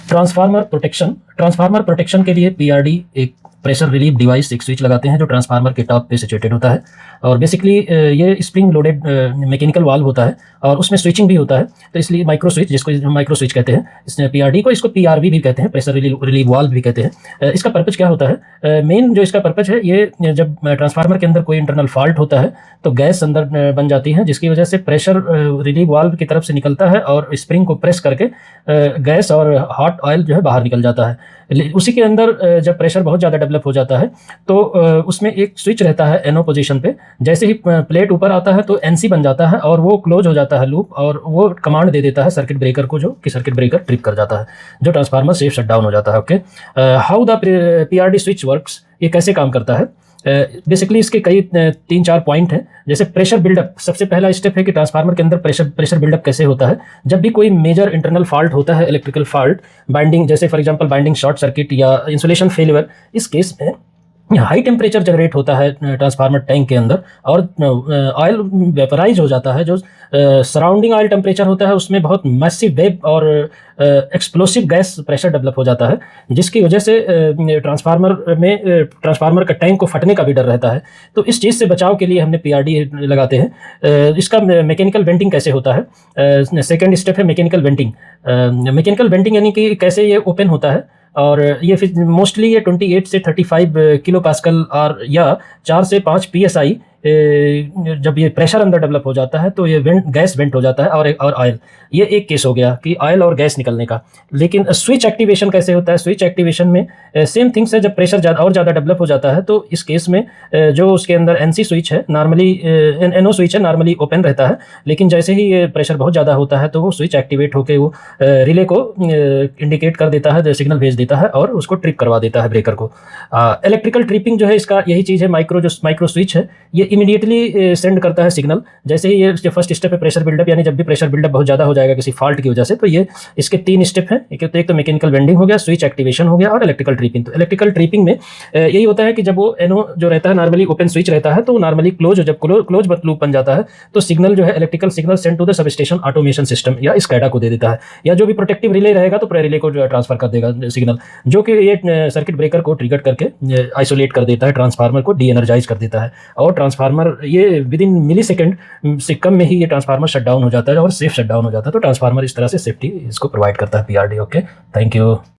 Transformer protection के लिए PRD एक प्रेशर रिलीफ डिवाइस, एक स्विच लगाते हैं जो ट्रांसफार्मर के टॉप पे सिचुएटेड होता है। और बेसिकली ये स्प्रिंग लोडेड मैकेनिकल वाल्व होता है और उसमें स्विचिंग भी होता है, तो इसलिए माइक्रो स्विच, जिसको हम माइक्रो स्विच कहते हैं, इसमें पीआरडी को, इसको पीआरवी भी कहते हैं, प्रेशर रिलीफ वाल्व भी कहते हैं। इसका पर्पज क्या होता है? मेन जो इसका पर्पज है, ये जब ट्रांसफार्मर के अंदर कोई इंटरनल फॉल्ट होता है तो गैस अंदर बन जाती है, जिसकी वजह से प्रेशर रिलीफ वाल्व की तरफ से निकलता है और स्प्रिंग को प्रेस करके गैस और हॉट ऑयल जो है बाहर निकल जाता है। उसी के अंदर जब प्रेशर बहुत ज़्यादा डेवलप हो जाता है तो उसमें एक स्विच रहता है एनओ पोजीशन पे। जैसे ही प्लेट ऊपर आता है तो एनसी बन जाता है और वो क्लोज हो जाता है लूप, और वो कमांड दे देता है सर्किट ब्रेकर को, जो कि सर्किट ब्रेकर ट्रिप कर जाता है, जो ट्रांसफार्मर सेफ शट डाउन हो जाता है। Okay, how the PRD switch works, ये कैसे काम करता है? बेसिकली इसके कई 3-4 पॉइंट हैं। जैसे प्रेशर बिल्डअप, सबसे पहला स्टेप है कि ट्रांसफार्मर के अंदर प्रेशर बिल्डअप कैसे होता है। जब भी कोई मेजर इंटरनल फॉल्ट होता है, इलेक्ट्रिकल फॉल्ट, बाइंडिंग, जैसे for example binding short circuit या इंसुलेशन फेलियर, इस केस में हाई टेम्परेचर जनरेट होता है ट्रांसफार्मर टैंक के अंदर और ऑयल वेपराइज हो जाता है। जो सराउंडिंग ऑयल टेम्परेचर होता है उसमें बहुत मैसिव वेव और एक्सप्लोसिव गैस प्रेशर डेवलप हो जाता है, जिसकी वजह से ट्रांसफार्मर का टैंक को फटने का भी डर रहता है। तो इस चीज़ से बचाव के लिए हमने पीआरडी लगाते हैं। इसका मैकेनिकल वेंटिंग कैसे होता है? सेकेंड स्टेप है मैकेनिकल वेंटिंग। मैकेनिकल वेंटिंग यानी कि कैसे ये ओपन होता है, और ये फिर मोस्टली ये 28 से 35 किलो पास्कल और या 4 से 5 PSI जब ये प्रेशर अंदर डेवलप हो जाता है तो ये गैस वेंट हो जाता है और ऑयल। ये एक केस हो गया कि ऑयल और गैस निकलने का। लेकिन स्विच एक्टिवेशन कैसे होता है? स्विच एक्टिवेशन में सेम थिंग्स है। जब प्रेशर ज़्यादा डेवलप हो जाता है तो इस केस में जो उसके अंदर एनसी स्विच है, नॉर्मली एनओ स्विच है, नॉर्मली ओपन रहता है। लेकिन जैसे ही ये प्रेशर बहुत ज़्यादा होता है तो वो स्विच एक्टिवेट होकर वो रिले को इंडिकेट कर देता है, सिग्नल भेज देता है और उसको ट्रिप करवा देता है ब्रेकर को। इलेक्ट्रिकल ट्रिपिंग जो है, इसका यही चीज़ है। माइक्रो स्विच है, ये इमीडिएटली सेंड करता है सिग्नल। जैसे ही ये फर्स्ट स्टेप है प्रेशर बिल्डअप, यानी जब भी प्रेशर बिल्डअप बहुत ज़्यादा हो जाएगा किसी फॉल्ट की वजह से, तो ये इसके 3 स्टेप हैं। एक तो मैकेनिकल वेंडिंग हो गया, स्विच एक्टिवेशन हो गया और इलेक्ट्रिकल ट्रिपिंग। तो इलेक्ट्रिकल ट्रिपिंग में यही होता है कि जब वो एनओ जो रहता है, नॉर्मली ओपन स्विच रहता है, तो नॉर्मली जब क्लोज लूप बन जाता है तो सिग्नल जो है, electrical signal send to the substation automation system या स्कैडा को दे देता है, या जो भी प्रोटेक्टिव रिले रहेगा तो रिले को ट्रांसफर कर देगा सिग्नल, जो कि ये सर्किट ब्रेकर को ट्रिगर करके आइसोलेट कर देता है, ट्रांसफार्मर को डी एनर्जाइज कर देता है। और ट्रांसफार्मर ये विद इन मिली सेकेंड से कम में ही ये ट्रांसफार्मर शट डाउन हो जाता है और सेफ शट डाउन हो जाता है। तो ट्रांसफार्मर इस तरह से सेफ्टी इसको प्रोवाइड करता है पीआरडी। Okay, thank you.